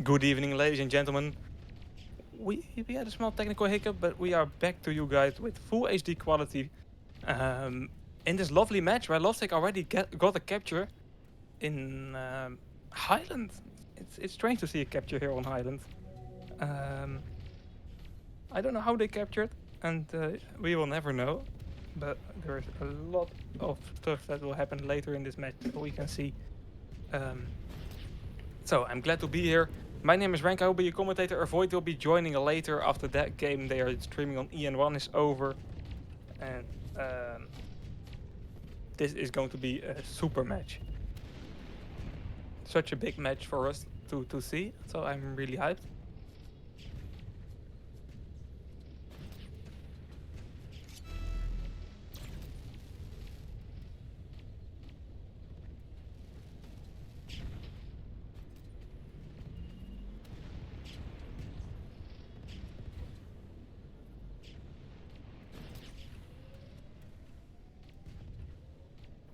Good evening, ladies and gentlemen. We had a small technical hiccup, but we are back to you guys with full HD quality um, in this lovely match where Lovesick already got a capture in Highland. It's strange to see a capture here on Highland. Um, I don't know how they captured, and we will never know. But there's a lot of stuff that will happen later in this match that we can see. Um, So I'm glad to be here. My name is Rank. I will be a commentator. Avoid will be joining later after that game they are streaming on EN1 is over, and um, this is going to be a super match. Such a big match for us to see. So I'm really hyped.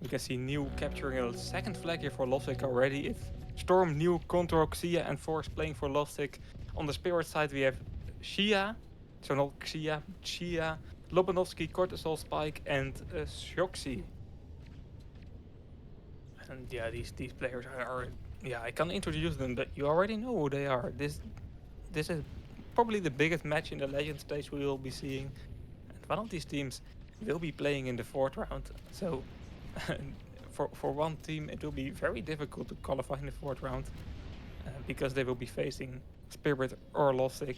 We can see New capturing a second flag here for Lovesick already. It's Storm, New, Control, Xia, and Force playing for Lovesick. On the Spirit side, we have Xia, so not Xia, Xia, Lobanovsky, Cortisol Spike, and Shoxi. And yeah, these players are yeah, I can't introduce them, but you already know who they are. This is probably the biggest match in the Legend stage we will be seeing, and one of these teams will be playing in the fourth round. So for one team, it will be very difficult to qualify in the fourth round because they will be facing Spirit or Lovesick.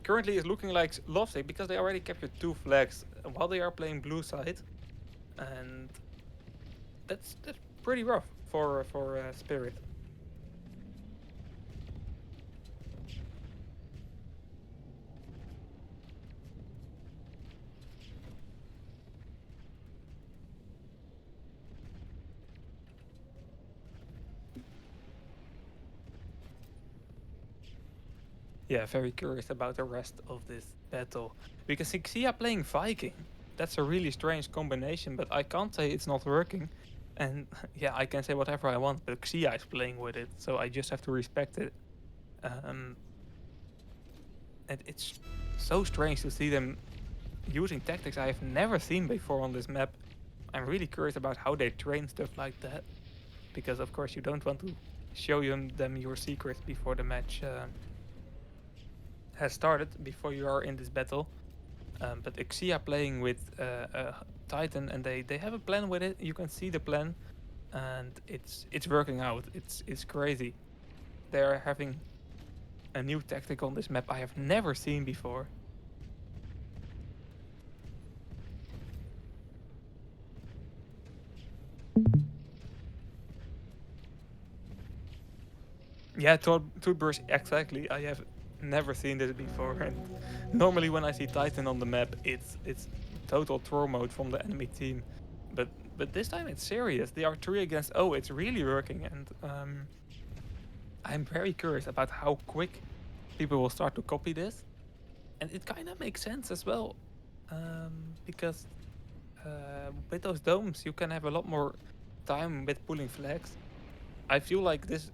Currently, it's looking like Lovesick because they already captured 2 flags while they are playing blue side, and that's pretty rough for Spirit. Yeah, very curious about the rest of this battle. We can see Xia playing Viking. That's a really strange combination, but I can't say it's not working. And yeah, I can say whatever I want, but Xia is playing with it, so I just have to respect it. Um, and it's so strange to see them using tactics I have never seen before on this map. I'm really curious about how they train stuff like that, because of course you don't want to show them your secrets before the match has started, before you are in this battle. But Xia playing with Titan, and they have a plan with it. You can see the plan, and it's working out. It's crazy. They are having a new tactic on this map I have never seen before. Yeah, Toothbrush, exactly. I have never seen this before, and normally when I see Titan on the map, it's total throw mode from the enemy team. But but this time it's serious. They are 3 against 0. It's really working, and I'm very curious about how quick people will start to copy this. And it kind of makes sense as well, because with those domes, you can have a lot more time with pulling flags. I feel like this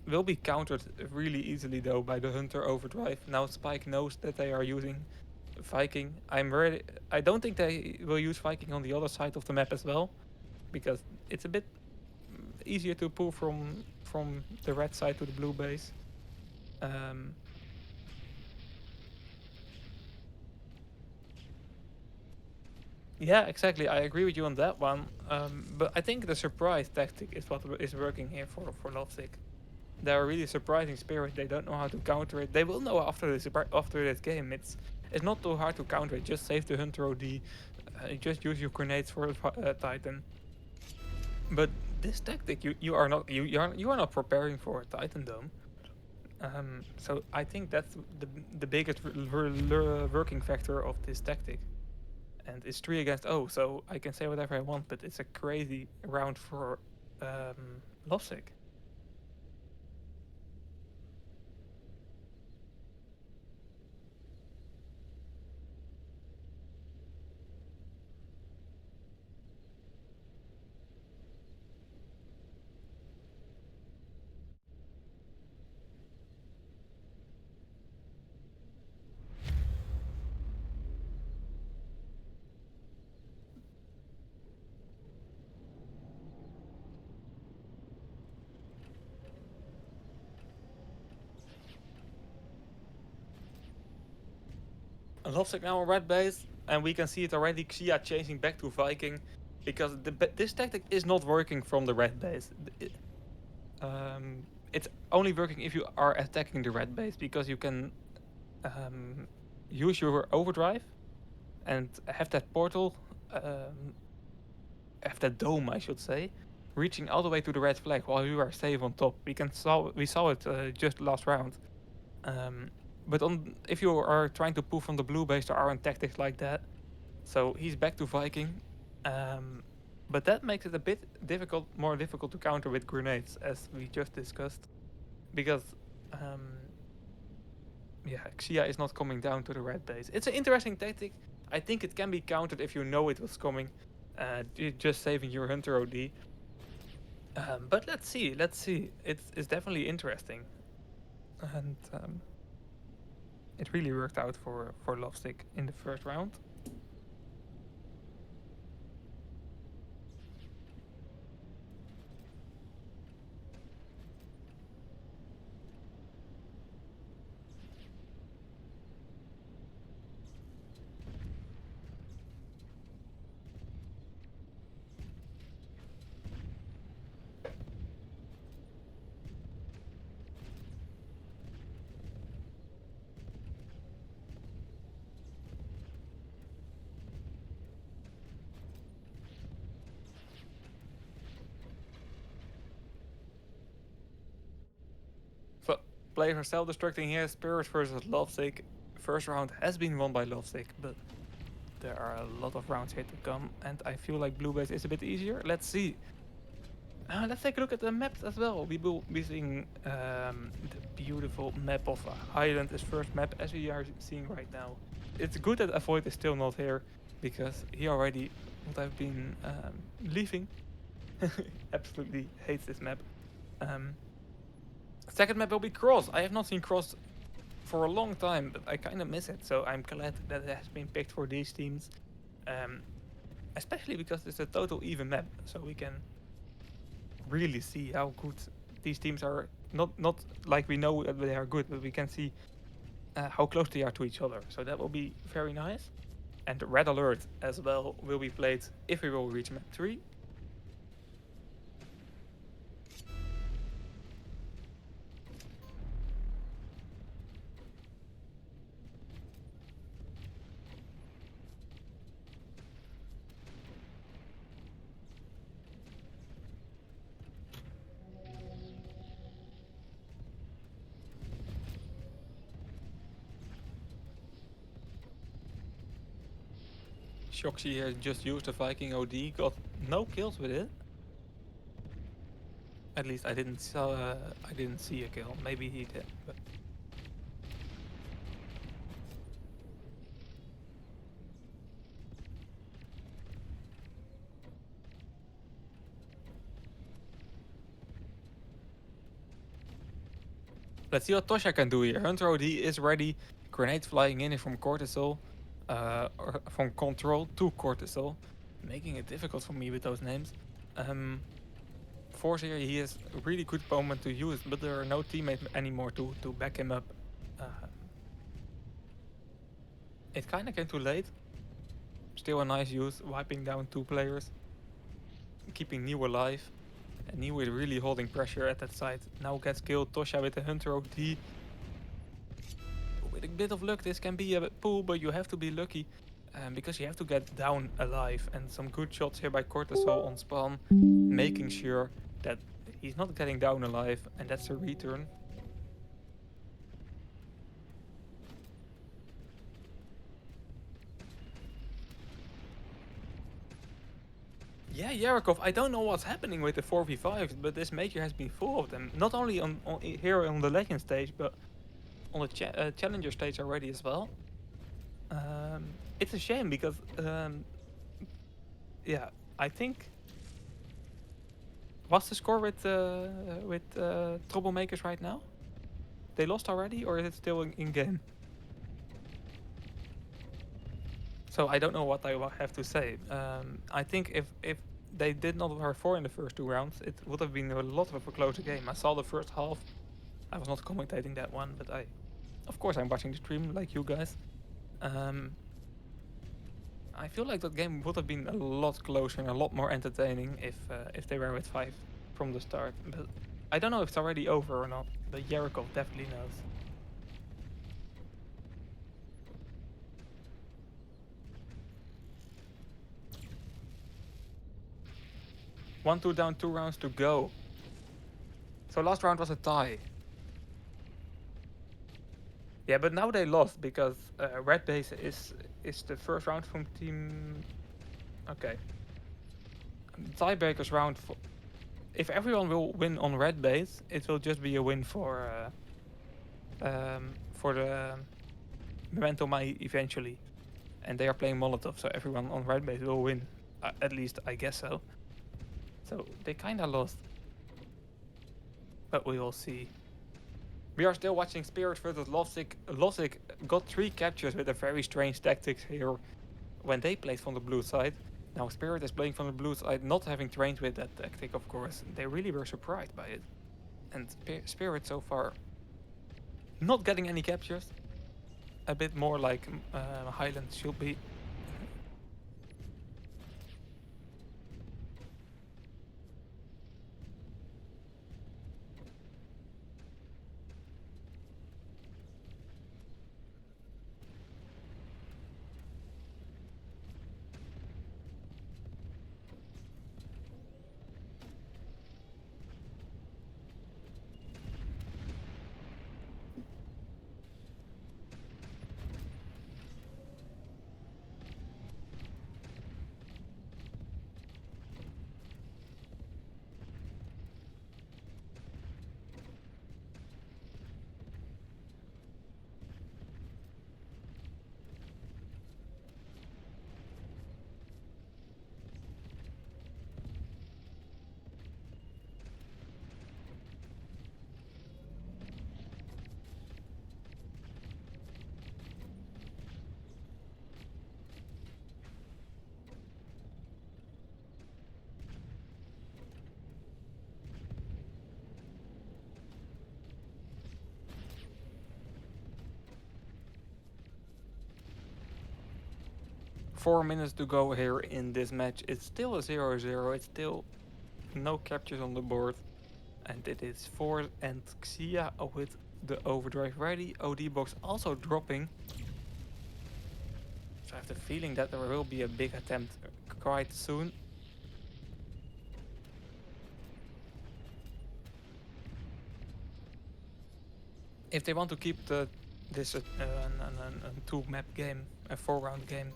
will be countered really easily though by the Hunter overdrive. Now Spike knows that they are using Viking. I don't think they will use Viking on the other side of the map as well, because it's a bit easier to pull from the red side to the blue base. Um, Yeah, exactly. I agree with you on that one. But I think the surprise tactic is what is working here for Lovesick. They're a really surprising spirit. They don't know how to counter it. They will know after this game. It's not too hard to counter it. Just save the Hunter OD. Just use your grenades for Titan. But this tactic, you are not preparing for a Titan Dome. So I think that's the biggest working factor of this tactic. And it's 3 against 0, so I can say whatever I want, but it's a crazy round for Lovesick. Lovesick now on red base, and we can see it already. Xia changing back to Viking, because this tactic is not working from the red base. It's only working if you are attacking the red base, because you can use your overdrive and have that portal, have that dome, I should say, reaching all the way to the red flag while you are safe on top. We saw it just last round. Um, but if you are trying to pull from the blue base, there aren't tactics like that. So he's back to Viking. Um, but that makes it a bit more difficult to counter with grenades, as we just discussed, because um, yeah, Xia is not coming down to the red base. It's an interesting tactic. I think it can be countered if you know it was coming. Just saving your Hunter OD. But let's see, let's see. It's definitely interesting, and it really worked out for Lovesick in the first round. So players are self-destructing here. Spirit versus Lovesick. First round has been won by Lovesick, but there are a lot of rounds here to come, and I feel like blue base is a bit easier. Let's see. Let's take a look at the maps as well. We will be seeing the beautiful map of Highland, his first map, as we are seeing right now. It's good that Avoid is still not here, because he already would have been leaving. Absolutely hates this map. Second map will be Cross. I have not seen Cross for a long time, but I kind of miss it. So I'm glad that it has been picked for these teams, especially because it's a total even map, so we can really see how good these teams are. Not like we know that they are good, but we can see how close they are to each other. So that will be very nice. And Red Alert as well will be played if we will reach map 3. Shoxy here just used a Viking OD, got no kills with it. At least I didn't see a kill. Maybe he did, but let's see what Tosha can do here. Hunter OD is ready. Grenade flying in from Cortisol, or from Control to Cortisol, making it difficult for me with those names. Force here, he has a really good moment to use, but there are no teammates anymore to back him up. It kind of came too late. Still a nice use, wiping down 2 players, keeping New alive. And New is really holding pressure at that side. Now gets killed. Tosha with the Hunter OD. With a bit of luck, this can be a pull, but you have to be lucky. Because you have to get down alive. And some good shots here by Cortisol on spawn, making sure that he's not getting down alive, and that's a return. Yeah, Yarakov, I don't know what's happening with the 4v5s, but this major has been full of them. Not only on here on the Legend stage, but on the Challenger stage already as well. It's a shame because, yeah, I think... What's the score with Troublemakers right now? They lost already, or is it still in game? So I don't know what I have to say. I think if they did not have 4 in the first 2 rounds, it would have been a lot of a closer game. I saw the first half. I was not commentating that one, but of course I'm watching the stream like you guys. Um, I feel like that game would have been a lot closer and a lot more entertaining if they were with 5 from the start. But I don't know if it's already over or not. But Yarikov definitely knows. One, two down, 2 rounds to go. So last round was a tie. Yeah, but now they lost because red base is the first round from team. Okay, tiebreakers round. If everyone will win on red base, it will just be a win for the Memento Mai eventually, and they are playing Molotov, so everyone on red base will win. At least I guess so. So they kinda lost, but we will see. We are still watching Spirit versus Lovesick. Lovesick got 3 captures with a very strange tactics here when they played from the blue side. Now Spirit is playing from the blue side, not having trained with that tactic, of course. They really were surprised by it. And Spirit so far not getting any captures. A bit more like Highland should be. 4 minutes to go here in this match. It's still a 0-0. It's still no captures on the board. And it is Ford and Xia with the overdrive ready. OD box also dropping. So I have the feeling that there will be a big attempt quite soon. If they want to keep this a 2-map game, a 4-round game,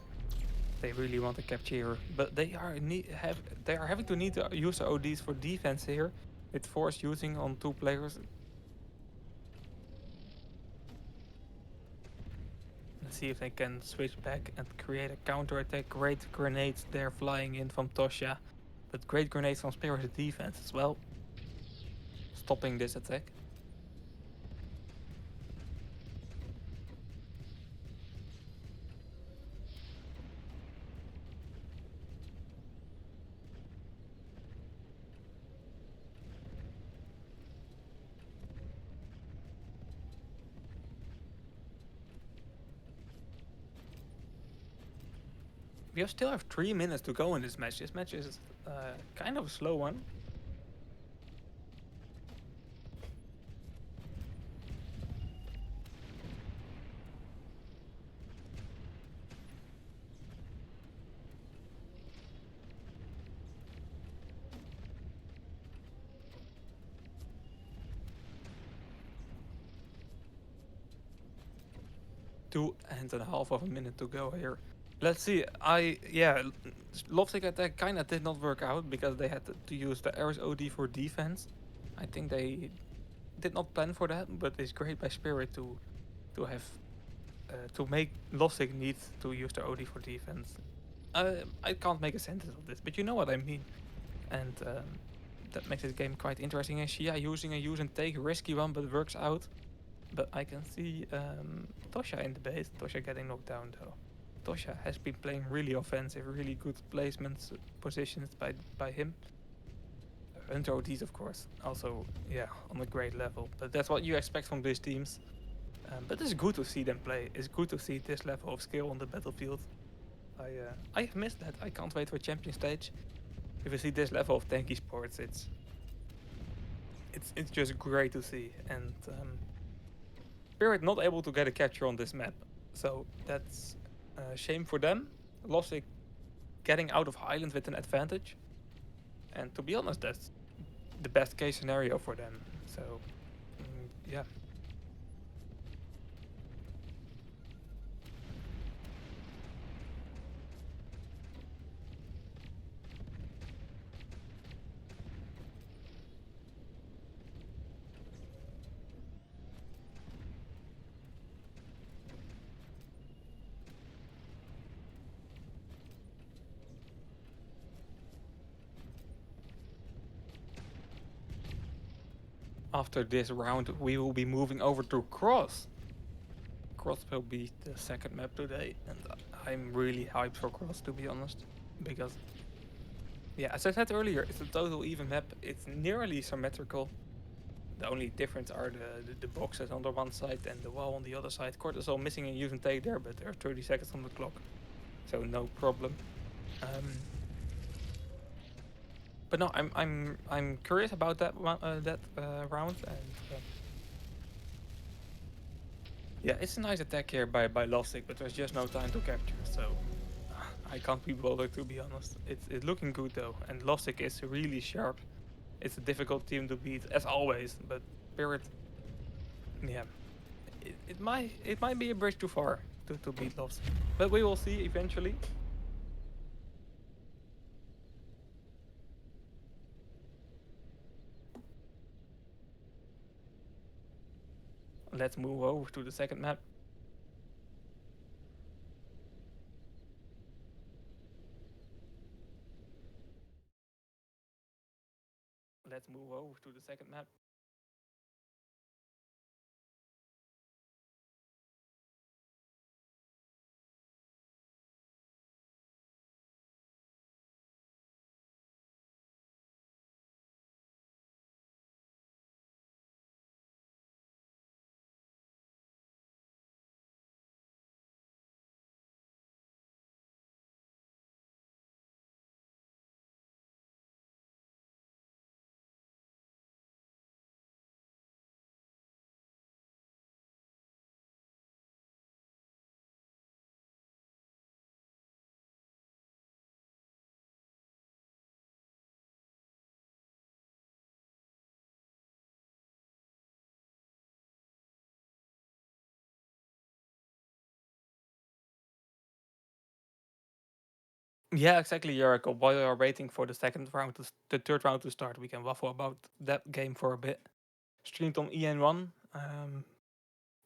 they really want to capture here. But they are having to need to use the ODs for defense here. With Force using on 2 players. Let's see if they can switch back and create a counter attack. Great grenades there flying in from Tosha. But great grenades from Spirit's defense as well. Stopping this attack. We still have 3 minutes to go in this match. This match is kind of a slow one. Two and a half of a minute to go here. Let's see. Lovesick attack kind of did not work out because they had to use the Ares OD for defense. I think they did not plan for that, but it's great by Spirit to have to make Lovesick need to use the OD for defense. I can't make a sentence of this, but you know what I mean. And that makes this game quite interesting. And Shia using a use and take, risky one, but works out. But I can see Tosha in the base. Tosha getting knocked down though. Tosha has been playing really offensive, really good placements, positions by him. Hunter ODs, of course, also, yeah, on a great level. But that's what you expect from these teams. But it's good to see them play. It's good to see this level of skill on the battlefield. I have missed that. I can't wait for champion stage. If you see this level of tanky sports, it's just great to see. And Spirit not able to get a capture on this map, so that's a shame for them. Lossic getting out of Highland with an advantage, and to be honest, that's the best case scenario for them. So yeah. After this round, we will be moving over to Cross. Cross will be the second map today, and I'm really hyped for Cross, to be honest, because yeah, as I said earlier, it's a total even map. It's nearly symmetrical. The only difference are the boxes on the one side and the wall on the other side. Cortisol missing a use and take there, but there are 30 seconds on the clock, so no problem. But no, I'm curious about that round, and yeah, it's a nice attack here by Lovesick, but there's just no time to capture, so I can't be bothered, to be honest. It's looking good though, and Lovesick is really sharp. It's a difficult team to beat as always, but Spirit, yeah, it might be a bridge too far to beat Lovesick, but we will see eventually. Let's move over to the second map. Let's move over to the second map. Yeah, exactly, Jericho. While we are waiting for the second round, the third round to start, we can waffle about that game for a bit. Streamed on EN1,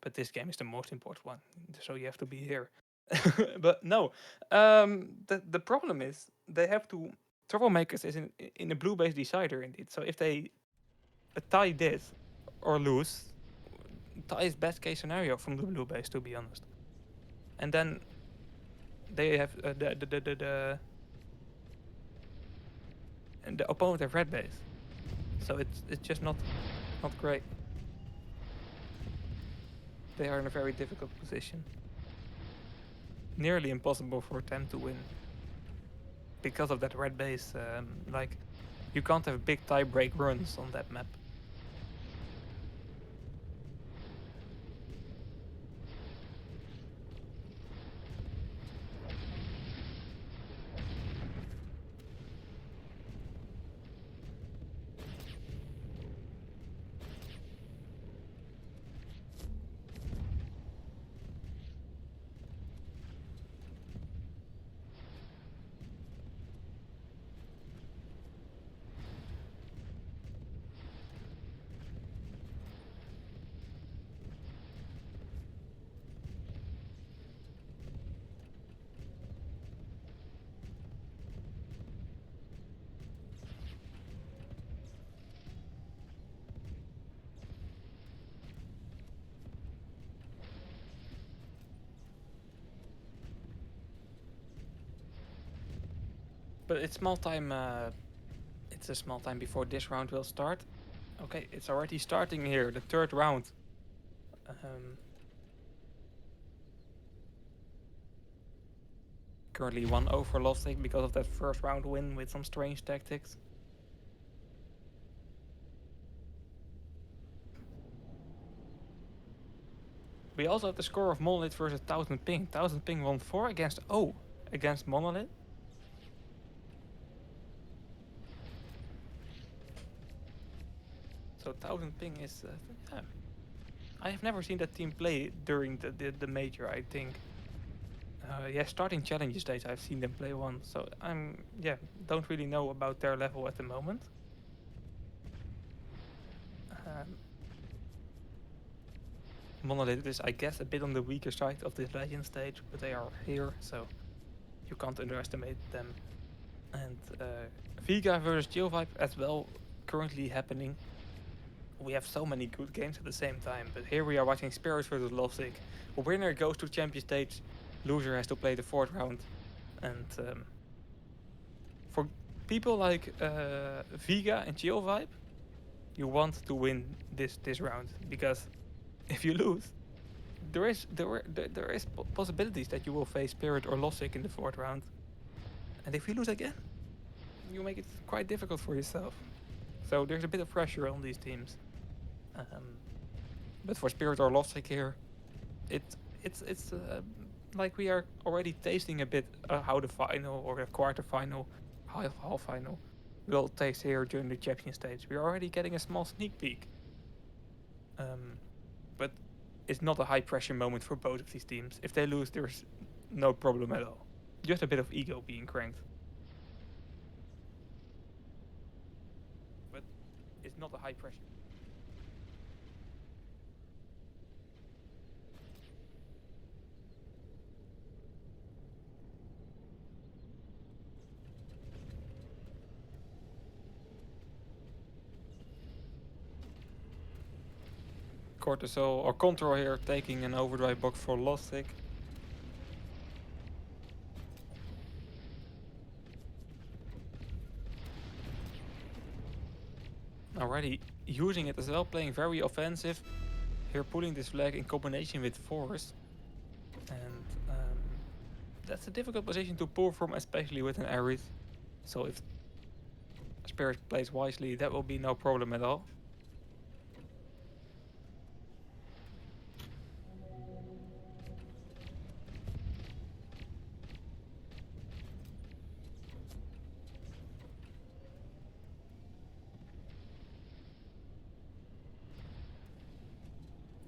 but this game is the most important one, so you have to be here. But no, the problem is they have to. Troublemakers is in a blue base decider indeed. So if they tie this or lose, tie is best case scenario from the blue base, to be honest. And then they have the opponent have red base. So it's just not great. They are in a very difficult position. Nearly impossible for them to win because of that red base. Like you can't have big tie break runs on that map. But it's small time. It's a small time before this round will start. Okay, it's already starting here. The third round. currently 1-0 for LOVESICK because of that first round win with some strange tactics. We also have the score of Monolith versus 1000 Ping. 1000 Ping won 4 against 0 against Monolith. So 1000 Ping is... yeah. I have never seen that team play during the major, I think. Yeah, starting challenger stage, I've seen them play once. So don't really know about their level at the moment. Monolith is, I guess, a bit on the weaker side of this legend stage, but they are here, so you can't underestimate them. And Vega versus Geovibe as well, currently happening. We have so many good games at the same time, but here we are watching Spirits versus LOVESICK. A winner goes to champion stage, loser has to play the 4th round. And for people like Vega and Geovibe, you want to win this round, because if you lose, there is possibilities that you will face Spirit or LOVESICK in the 4th round. And if you lose again, you make it quite difficult for yourself. So there's a bit of pressure on these teams. But for Spirit or LOVESICK here, it's like we are already tasting a bit how the final or the quarterfinal, half final will taste here during the champion stage. We're already getting a small sneak peek. But it's not a high pressure moment for both of these teams. If they lose, there's no problem at all. Just a bit of ego being cranked. But it's not a high pressure. Cortisol or Control here taking an overdrive box for LOVESICK. Already using it as well, playing very offensive. Here pulling this flag in combination with Force. And that's a difficult position to pull from, especially with an Aerith. So if Spirit plays wisely, that will be no problem at all.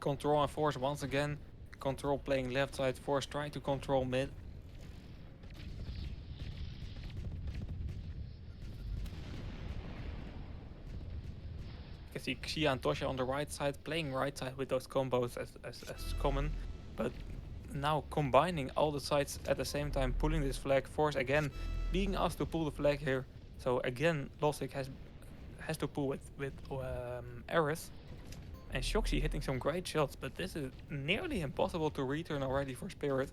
Control and Force once again. Control playing left side, Force trying to control mid. You can see Xia and Tosha on the right side, playing right side with those combos as common. But now combining all the sides at the same time, pulling this flag. Force again being asked to pull the flag here. So again, LOVESICK has to pull with Aerith. And Shoxi hitting some great shots, but this is nearly impossible to return already for Spirit.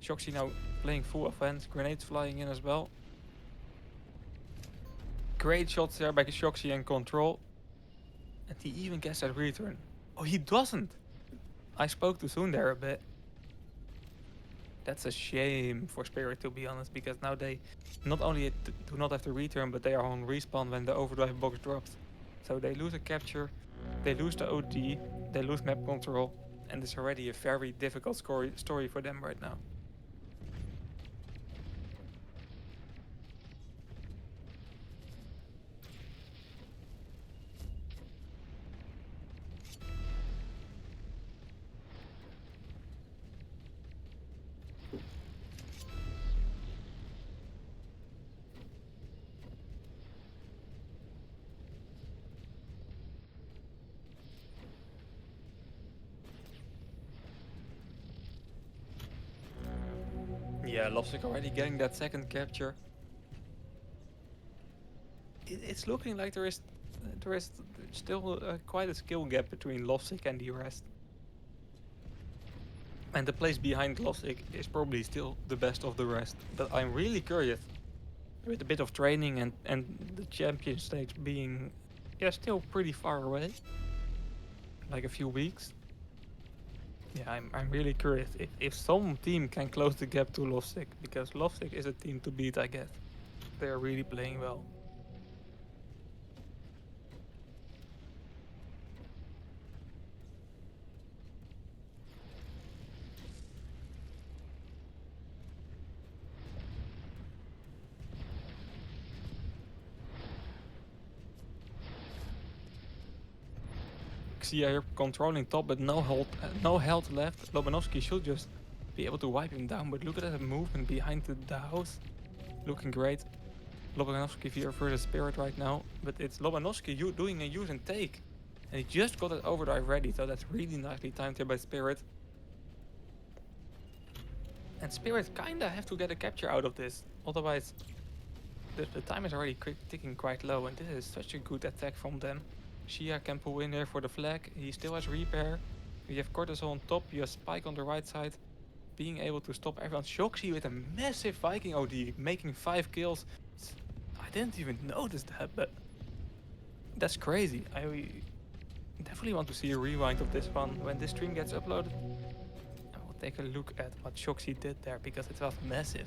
Shoxi now playing full offense, grenades flying in as well. Great shots there by Shoxi and Control. And he even gets that return. Oh, he doesn't! I spoke too soon there a bit. That's a shame for Spirit, to be honest, because now they not only do not have to return, but they are on respawn when the overdrive box drops. So they lose a capture, they lose the OT, they lose map control, and it's already a very difficult story for them right now. Yeah, LOVESICK already getting that second capture. It's looking like there is still quite a skill gap between LOVESICK and the rest. And the place behind LOVESICK is probably still the best of the rest. But I'm really curious, with a bit of training and the champion stage being still pretty far away, like a few weeks. Yeah, I'm really curious if some team can close the gap to LOVESICK, because LOVESICK is a team to beat, I guess. They're really playing well. Xia here controlling top, but no health left. Lobanovsky should just be able to wipe him down, but look at that movement behind the house. Looking great. Lobanovsky here versus Spirit right now, but it's Lobanovsky doing a use and take. And he just got it overdrive ready, so that's really nicely timed here by Spirit. And Spirit kinda have to get a capture out of this, otherwise the time is already ticking quite low, and this is such a good attack from them. Xia can pull in here for the flag, he still has repair. You have Cortisol on top, you have Spike on the right side, being able to stop everyone. Shoxy with a massive Viking OD, making 5 kills. I didn't even notice that, but that's crazy. I definitely want to see a rewind of this one when this stream gets uploaded. I will take a look at what Shoxy did there, because it was massive.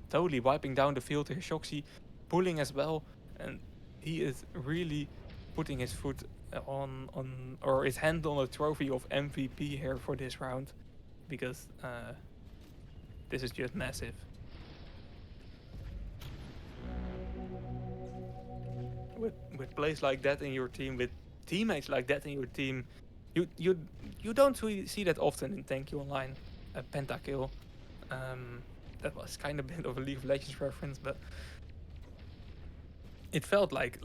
Totally wiping down the field here. Shoxy pulling as well, and he is really putting his foot on or his hand on a trophy of MVP here for this round, because this is just massive. With plays like that in your team, with teammates like that in your team, you don't see that often in Thank You Online. A pentakill. That was kind of a bit of a League of Legends reference, but it felt like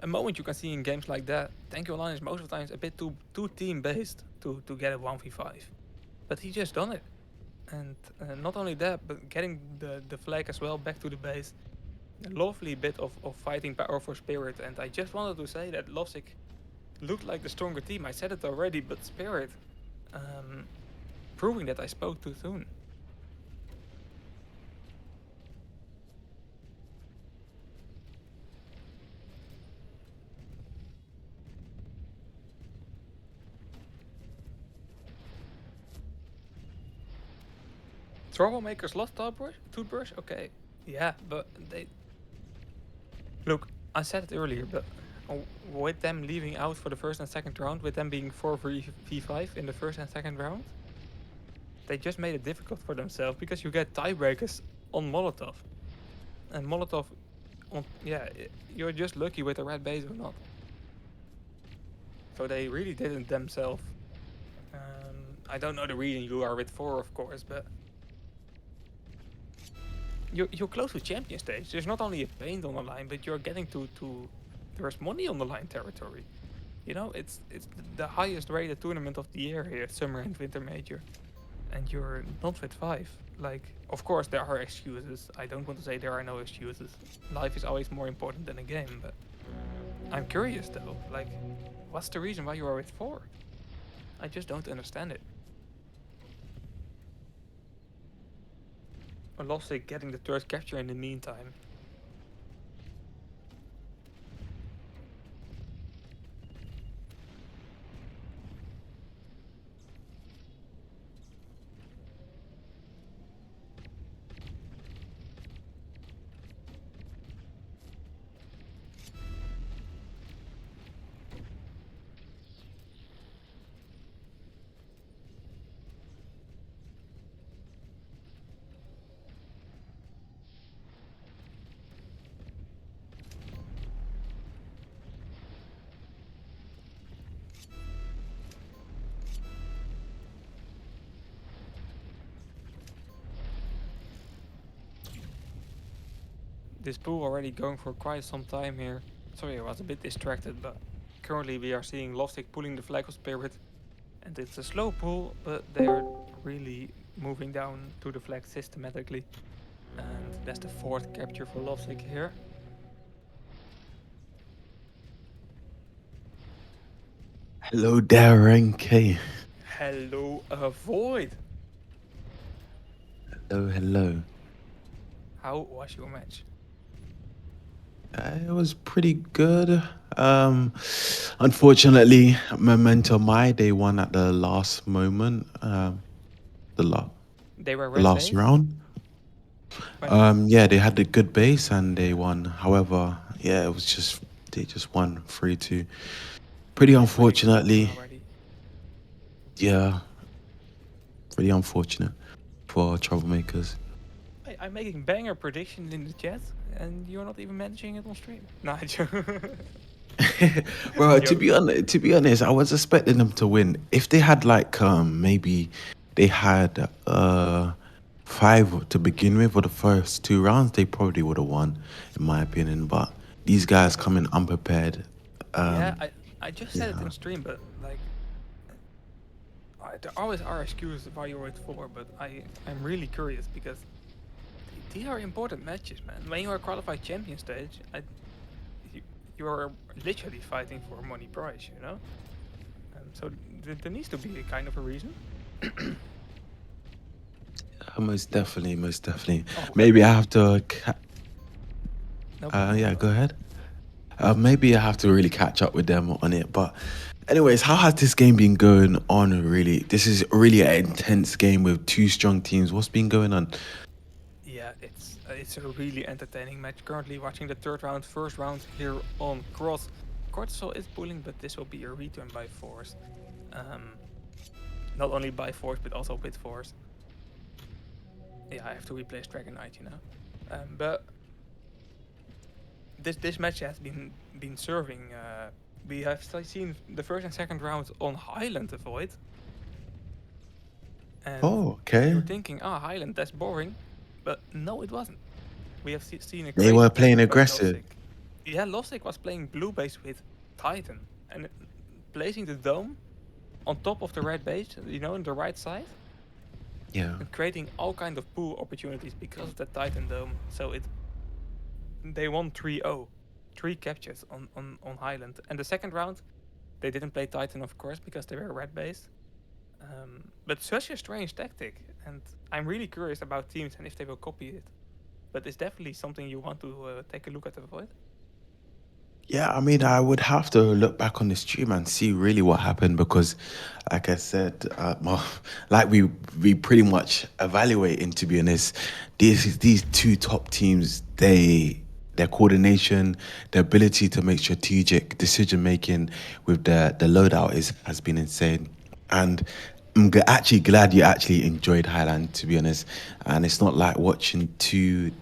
a moment you can see in games like that. Thank You Online is most of the times a bit too team based to get a 1v5, but he just done it. And not only that, but getting the flag as well back to the base. A lovely bit of fighting power for Spirit, and I just wanted to say that LOVESICK looked like the stronger team. I said it already, but Spirit um, proving that I spoke too soon. Troublemakers lost toothbrush? Okay. Yeah, but they... Look, I said it earlier, but with them leaving out for the first and second round, with them being 4v5 in the first and second round, they just made it difficult for themselves, because you get tiebreakers on Molotov. And Molotov, yeah, you're just lucky with the red base or not. So they really did it themselves. I don't know the reason you are with 4, of course, but you're close to champion stage. There's not only a paint on the line, but you're getting to there's money on the line territory. You know, it's the highest rated tournament of the year here, Summer and Winter Major, and you're not with 5. Like, of course there are excuses. I don't want to say there are no excuses. Life is always more important than a game, but I'm curious though. Like, what's the reason why you are with 4? I just don't understand it. LOVESICK getting the third capture in the meantime. This pool already going for quite some time here. Sorry, I was a bit distracted, but currently we are seeing LOVESICK pulling the flag of Spirit. And it's a slow pull, but they are really moving down to the flag systematically. And that's the 4th capture for LOVESICK here. Hello there, NK. Hello, Avoid! Hello, hello. How was your match? It was pretty good. Um, Unfortunately, Memento My they won at the last moment. The la- They were the red last base round. when Yeah, they had a good base and they won. However, yeah, it was just they just won 3-2. Pretty they pretty cooked unfortunately, already. yeah, pretty unfortunate for troublemakers. I'm making banger predictions in the chat, and you're not even mentioning it on stream. No, I joke. Bro, Joke. to be honest, I was expecting them to win. If they had like maybe they had five to begin with for the first two rounds, they probably would have won, in my opinion. But these guys coming unprepared. Yeah, Um, I just said it yeah. on stream, but like, there always are excuses why you're at four. But I'm really curious because these are important matches, man. When you are qualified champion stage, you, you are literally fighting for a money prize, you know. So there needs to be a kind of a reason. Most definitely, most definitely. Oh, Maybe I have to. no problem, no Yeah, go problem. ahead. Maybe I have to really catch up with them on it. But, anyways, how has this game been going on? Really, this is really an intense game with two strong teams. What's been going on? Yeah, it's a really entertaining match. Currently watching the third round, first round here on Cross. Cortisol is pulling, but this will be a return by force. Um, Not only by force, but also with force. Yeah, I have to replace Dragon Knight, you know. But this match has been serving. We have seen the first and second rounds on Highland avoid, and Oh, okay. you're thinking, ah, Highland, that's boring, but no, it wasn't. We have seen a They crazy were playing tactic by aggressive. Lovesick. Yeah, Lovesick was playing blue base with Titan and placing the dome on top of the red base, you know, on the right side, Yeah. and creating all kind of pool opportunities because of the Titan dome. So they won 3-0, three captures on Highland. And the second round, they didn't play Titan, of course, because they were red base. But such a strange tactic, and I'm really curious about teams and if they will copy it. But it's definitely something you want to take a look at avoid. Yeah, I mean, I would have to look back on the stream and see really what happened because, like I said, like we pretty much evaluating, to be honest, these two top teams, their coordination, their ability to make strategic decision making with the loadout is has been insane, and I'm actually glad you actually enjoyed Highland, to be honest, and it's not like watching two.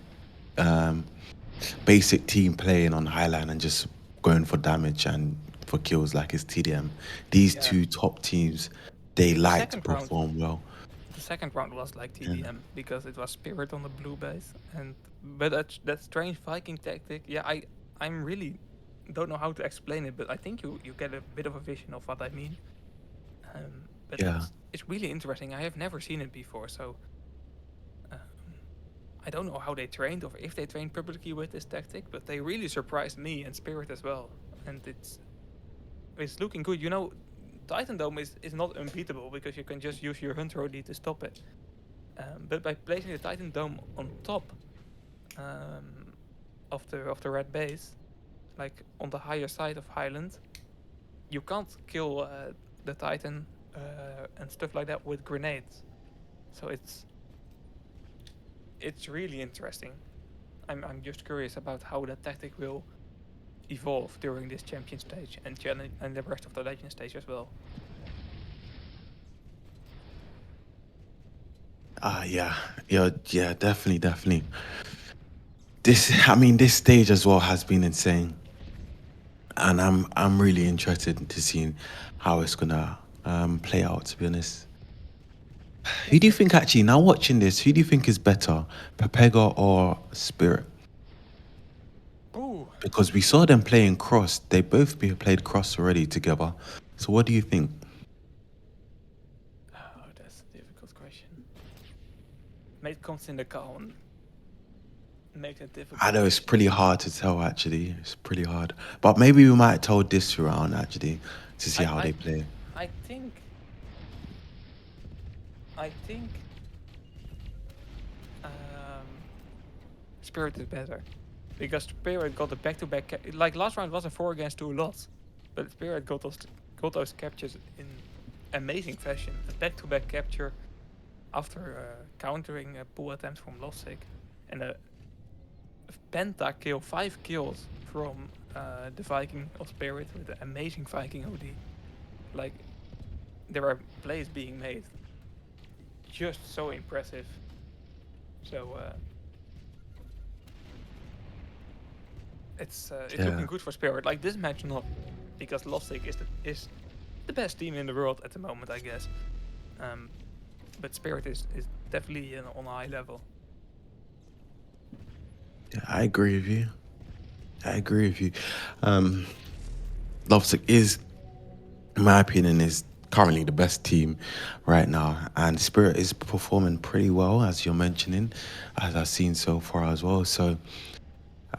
Um, Basic team playing on Highline and just going for damage and for kills like it's TDM. These Yeah, two top teams, they the like to second round, perform well. the second round was like Yeah. TDM because it was Spirit on the blue base, and but that strange Viking tactic. Yeah, I'm really don't know how to explain it, but I think you get a bit of a vision of what I mean. But Yeah. it's really interesting. I have never seen it before, so um, I don't know how they trained or if they trained publicly with this tactic, but they really surprised me and Spirit as well. And it's looking good. You know, Titan Dome is not unbeatable because you can just use your Hunter OD to stop it. But by placing the Titan Dome on top um, of the red base, like on the higher side of Highland, you can't kill the Titan and stuff like that with grenades. So it's really interesting. I'm just curious about how that tactic will evolve during this champion stage and the rest of the legend stage as well. Yeah. Yeah. Yeah. Definitely. Definitely. I mean, this stage as well has been insane, and I'm really interested to see how it's gonna play out. To be honest, Yeah, who do you think actually now watching this? Who do you think is better, Pepega or Spirit? ooh, Because we saw them playing cross. They both played cross already together. So what do you think? oh, that's a difficult question. Mate comes in the car and makes it I difficult know it's question. pretty hard to tell actually. It's pretty hard. But maybe we might tell this round actually to see I how they I play. I think I think um, Spirit is better because Spirit got the back-to-back. Like last round was a 4 against 2 loss, but Spirit got those captures in amazing fashion. A back-to-back capture after countering pull attempts from Lovesick, and a penta kill, 5 kills from the Viking of Spirit with the amazing Viking OD. Like there are plays being made, just so impressive. So it's looking Yeah. good for Spirit. Like this match, not because Lovesick is the best team in the world at the moment, I guess. Um, but Spirit is definitely on a high level. Yeah, I agree with you. I agree with you. Um, Lovesick is, in my opinion, is currently the best team right now, and Spirit is performing pretty well, as you're mentioning, as I've seen so far as well. So,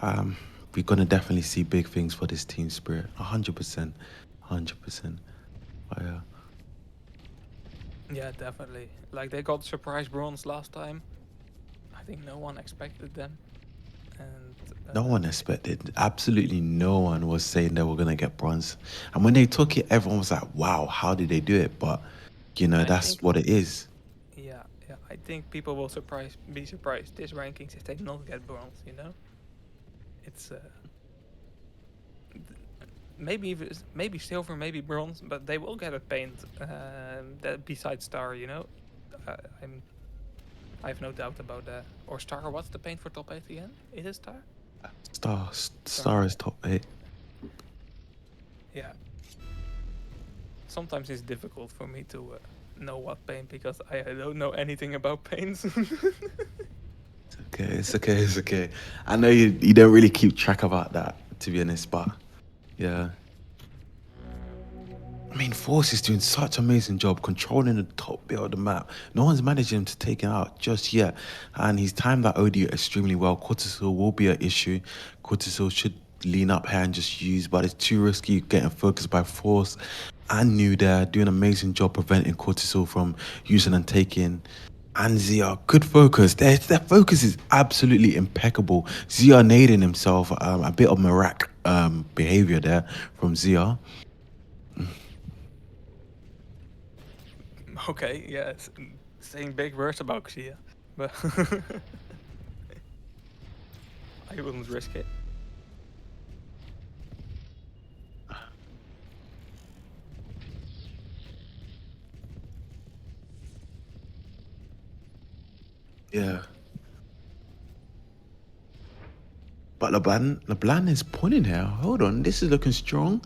um, we're gonna definitely see big things for this team, Spirit. 100%, 100%. Yeah. Yeah, definitely. Like they got surprise bronze last time. I think no one expected them, and No one expected. Absolutely no one was saying they were gonna get bronze. And when they took it, everyone was like, "Wow, how did they do it?" But I that's think what it is. yeah, I think people will be surprised this rankings if they not get bronze. It's maybe silver, maybe bronze, but they will get a paint that besides star. Uh, I'm I have no doubt about that. Or star, what's the paint for top 8 again? Is it star? Star, Star is yeah. top 8. Yeah. Sometimes it's difficult for me to know what paint because I don't know anything about paints. Okay, it's okay, it's okay. I know you don't really keep track about that, to be honest, but yeah. I mean, Force is doing such an amazing job controlling the top bit of the map. No one's managing him to take it out just yet. And he's timed that OD extremely well. Cortisol will be an issue. Cortisol should lean up here and just use, but it's too risky getting focused by Force. And New there doing an amazing job preventing Cortisol from using and taking. And Zia, good focus. Their focus is absolutely impeccable. Zia nading himself, a bit of Marak behavior there from Zia. Okay, yeah, it's saying big words about Xia, but I wouldn't risk it. Yeah. But LeBlanc is pulling here. Hold on, this is looking strong.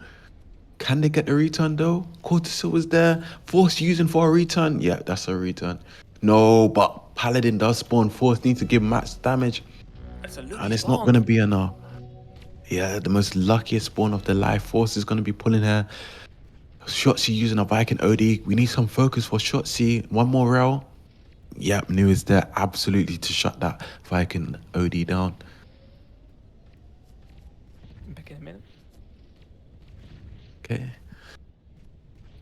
Can they get the return though? Cortisol was there. Force using for a return. Yeah, that's a return. No, but Paladin does spawn. Force needs to give max damage. It's a lucky And it's not going spawn. to be enough. Yeah, the most luckiest spawn of their life. Force is going to be pulling her. Shotzi using a Viking OD. We need some focus for Shotzi. One more rail. Yep, New is there absolutely to shut that Viking OD down. Back in a minute. Okay.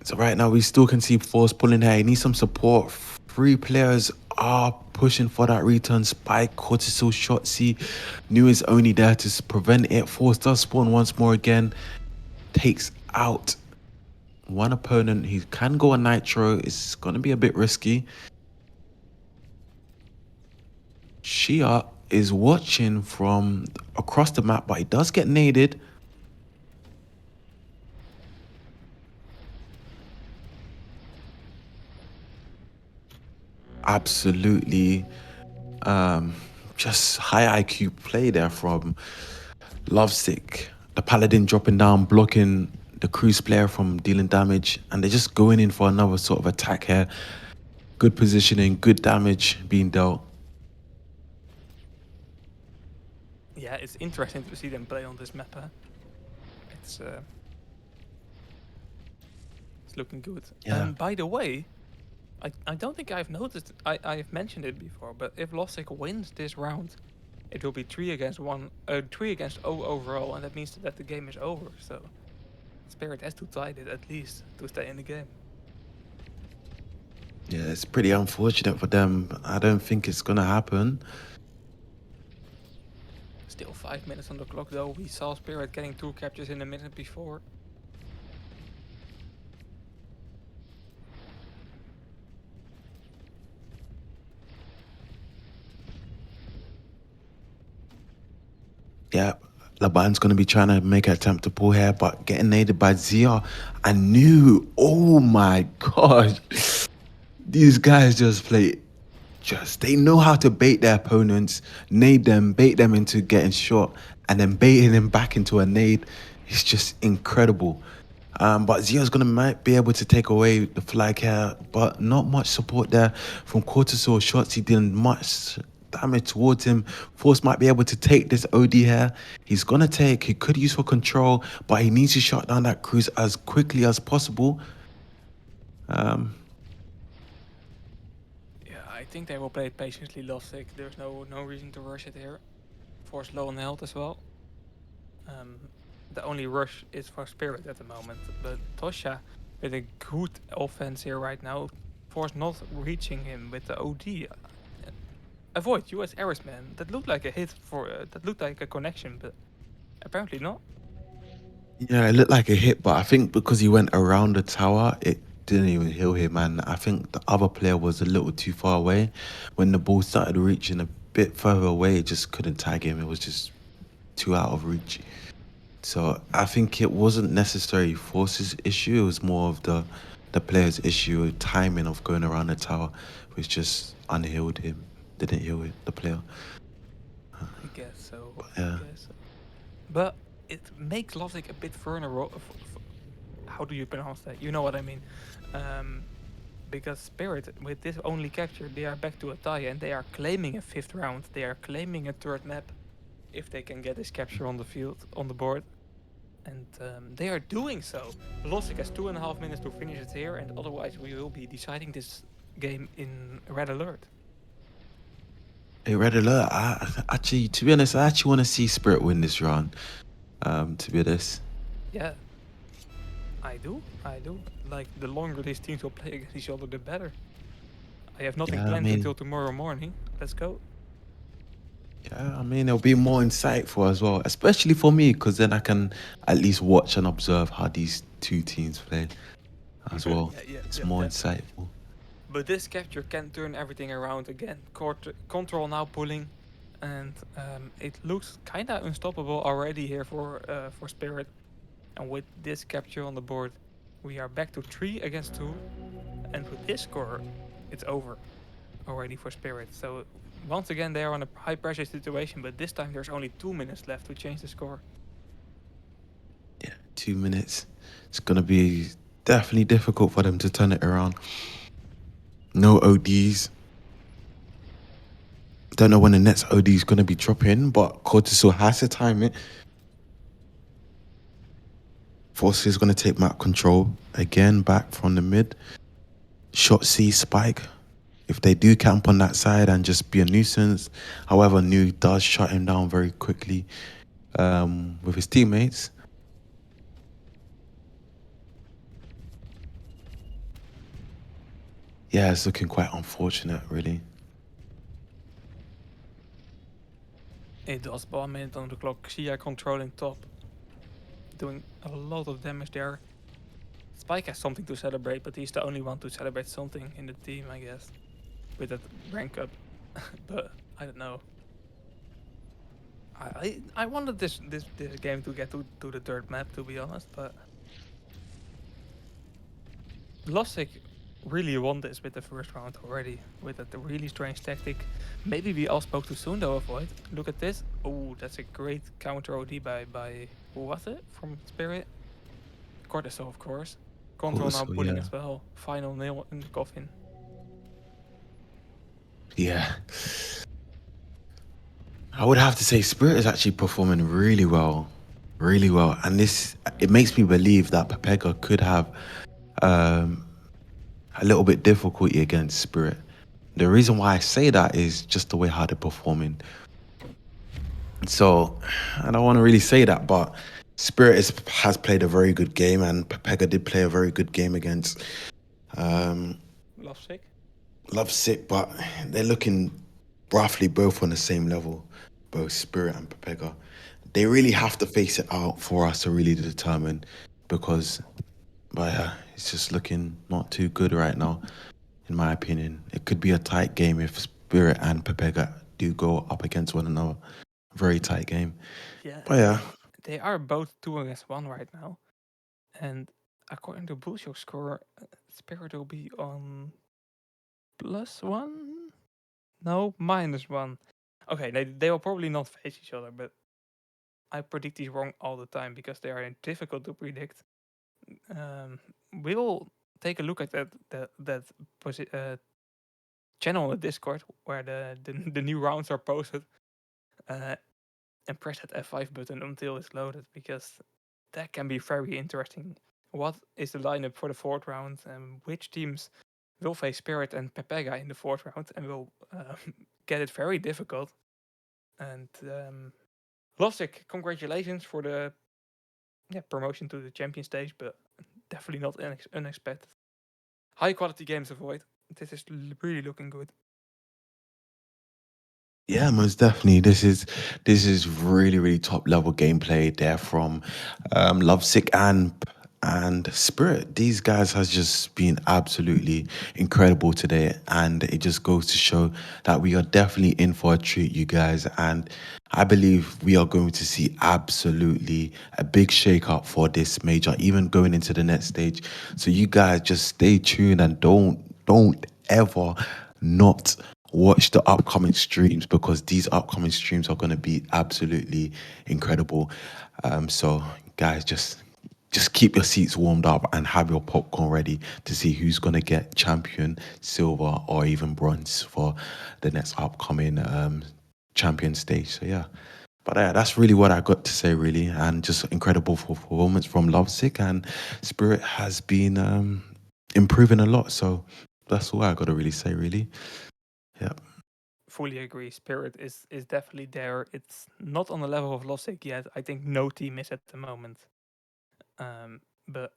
So right now we still can see Force pulling here. He needs some support. Three players are pushing for that return spike. Cortisol Shotzi. New is only there to prevent it. Force does spawn once more again. Takes out one opponent. He can go a nitro. It's going to be a bit risky. Shia is watching from across the map, but he does get naded. Absolutely just high IQ play there from Lovesick. The Paladin dropping down, blocking the Cruise player from dealing damage, and they're just going in for another sort of attack here. Good positioning, good damage being dealt. Yeah, it's interesting to see them play on this map. Huh? It's uh, it's looking good. Yeah, By the way, I don't think I've noticed. I've mentioned it before, but if Lovesick wins this round, it will be 3 against 1, 3 against 0 overall, and that means that the game is over. So Spirit has to tie it at least to stay in the game. yeah, it's pretty unfortunate for them. I don't think it's gonna happen. Still 5 minutes on the clock though. We saw Spirit getting 2 captures in a minute before. Yeah, LeBron's going to be trying to make an attempt to pull here, but getting naded by Zia. I knew. Oh my gosh. These guys just play. They know how to bait their opponents, nade them, bait them into getting shot, and then baiting them back into a nade. It's just incredible. But Zia's gonna might be able to take away the flag here, but not much support there from Cortisol. Shots he did much damage towards him. Force might be able to take this OD here. He could use for control, but he needs to shut down that cruise as quickly as possible. Yeah, I think they will play it patiently, Lovesick. There's no reason to rush it here. Force low on health as well. The only rush is for Spirit at the moment, but Tosha with a good offense here right now. Force not reaching him with the OD. Avoid US Arisman. That looked like a hit for that looked like a connection, but apparently not. Yeah, it looked like a hit, but I think because he went around the tower, it didn't even heal him. And I think the other player was a little too far away. When the ball started reaching a bit further away, it just couldn't tag him. It was just too out of reach. So I think it wasn't necessarily Force's issue. It was more of the player's issue, timing of going around the tower, which just unhealed him. Didn't heal the player. I guess so. Yeah. I guess so. But it makes Lovesick a bit vulnerable. How do you pronounce that? You know what I mean. Because Spirit, with this only capture, they are back to a tie and they are claiming a 5th round. They are claiming a 3rd map if they can get this capture on the field, on the board. And they are doing so. Lovesick has 2.5 minutes to finish it here, and otherwise we will be deciding this game in Red Alert. Hey, Red Alert. Actually, to be honest, I actually want to see Spirit win this round. To be honest. Yeah, I do. Like, the longer these teams will play against each other, the better. I have nothing Yeah, I planned mean, until tomorrow morning. Let's go. yeah, I mean, it'll be more insightful as well, especially for me, because then I can at least watch and observe how these two teams play as well. It's Yeah, more definitely. insightful. But this capture can turn everything around again. Control now pulling, and it looks kind of unstoppable already here for Spirit. And with this capture on the board, we are back to 3 against 2. And with this score, it's over already for Spirit. So once again, they are on a high pressure situation, but this time there's only 2 minutes left to change the score. Yeah, 2 minutes. It's gonna be definitely difficult for them to turn it around. No ODs. Don't know when the next OD is gonna be dropping, but Cortisol has to time it. Force is gonna take map control again back from the mid. Shot C spike. If they do camp on that side and just be a nuisance, however, Nu does shut him down very quickly with his teammates. Yeah, it's looking quite unfortunate, really. It does 1 minute on the clock. Xia controlling top, doing a lot of damage there. Spike has something to celebrate, but he's the only one to celebrate something in the team, I guess, with that rank up. But I don't know. I wanted this game to get to the 3rd map, to be honest, but Lovesick really won this with the 1st round already, with that really strange tactic. Maybe we all spoke too soon though, Avoid. Look at this. Oh, that's a great counter OD by who was it from Spirit? Cortisol, of course. Control now Cortisol, pulling yeah. as well. Final nail in the coffin. Yeah. I would have to say Spirit is actually performing really well. Really well. And it makes me believe that Pepega could have a little bit difficulty against Spirit. The reason why I say that is just the way how they're performing. So I don't want to really say that, but Spirit has played a very good game, and Pepega did play a very good game against Lovesick. Lovesick, but they're looking roughly both on the same level. both Spirit and Pepega. They really have to face it out for us to really determine because, but yeah, it's just looking not too good right now, in my opinion. It could be a tight game if Spirit and Pepega do go up against one another. Very tight game. Yeah, But yeah, they are both 2-1 right now, and according to Bullshock score, Spirit will be on +1. No, -1. Okay, they will probably not face each other, but I predict these wrong all the time because they are difficult to predict. We'll take a look at that channel on the Discord where the new rounds are posted, uh, and press that F5 button until it's loaded because that can be very interesting. What is the lineup for the fourth round, and which teams will face Spirit and Pepega in the fourth round, and will get it very difficult. And Lovesick, congratulations for the promotion to the champion stage, but definitely not unexpected. High quality games avoid. This is really looking good. yeah, most definitely. This is really really top level gameplay there from Lovesick and Spirit. These guys has just been absolutely incredible today, and it just goes to show that we are definitely in for a treat, you guys. And I believe we are going to see absolutely a big shake up for this major, even going into the next stage. So you guys just stay tuned and don't ever not watch the upcoming streams because these upcoming streams are going to be absolutely incredible. So guys, just keep your seats warmed up and have your popcorn ready to see who's going to get champion, silver, or even bronze for the next upcoming champion stage. So yeah. But yeah, that's really what I got to say, really, and just incredible performance from Lovesick, and Spirit has been improving a lot. So that's all I got to really say, really. Yeah. Fully agree. Spirit is definitely there. It's not on the level of Lovesick yet. I think no team is at the moment. But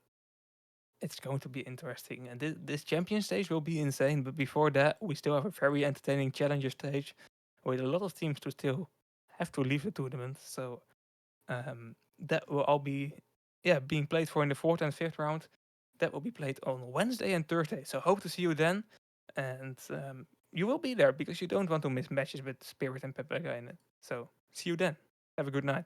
it's going to be interesting. And this champion stage will be insane. But before that, we still have a very entertaining challenger stage with a lot of teams to still have to leave the tournament. So that will all be being played for in the fourth and fifth round. That will be played on Wednesday and Thursday. So hope to see you then. And you will be there because you don't want to miss matches with Spirit and Pepega in it. So see you then. Have a good night.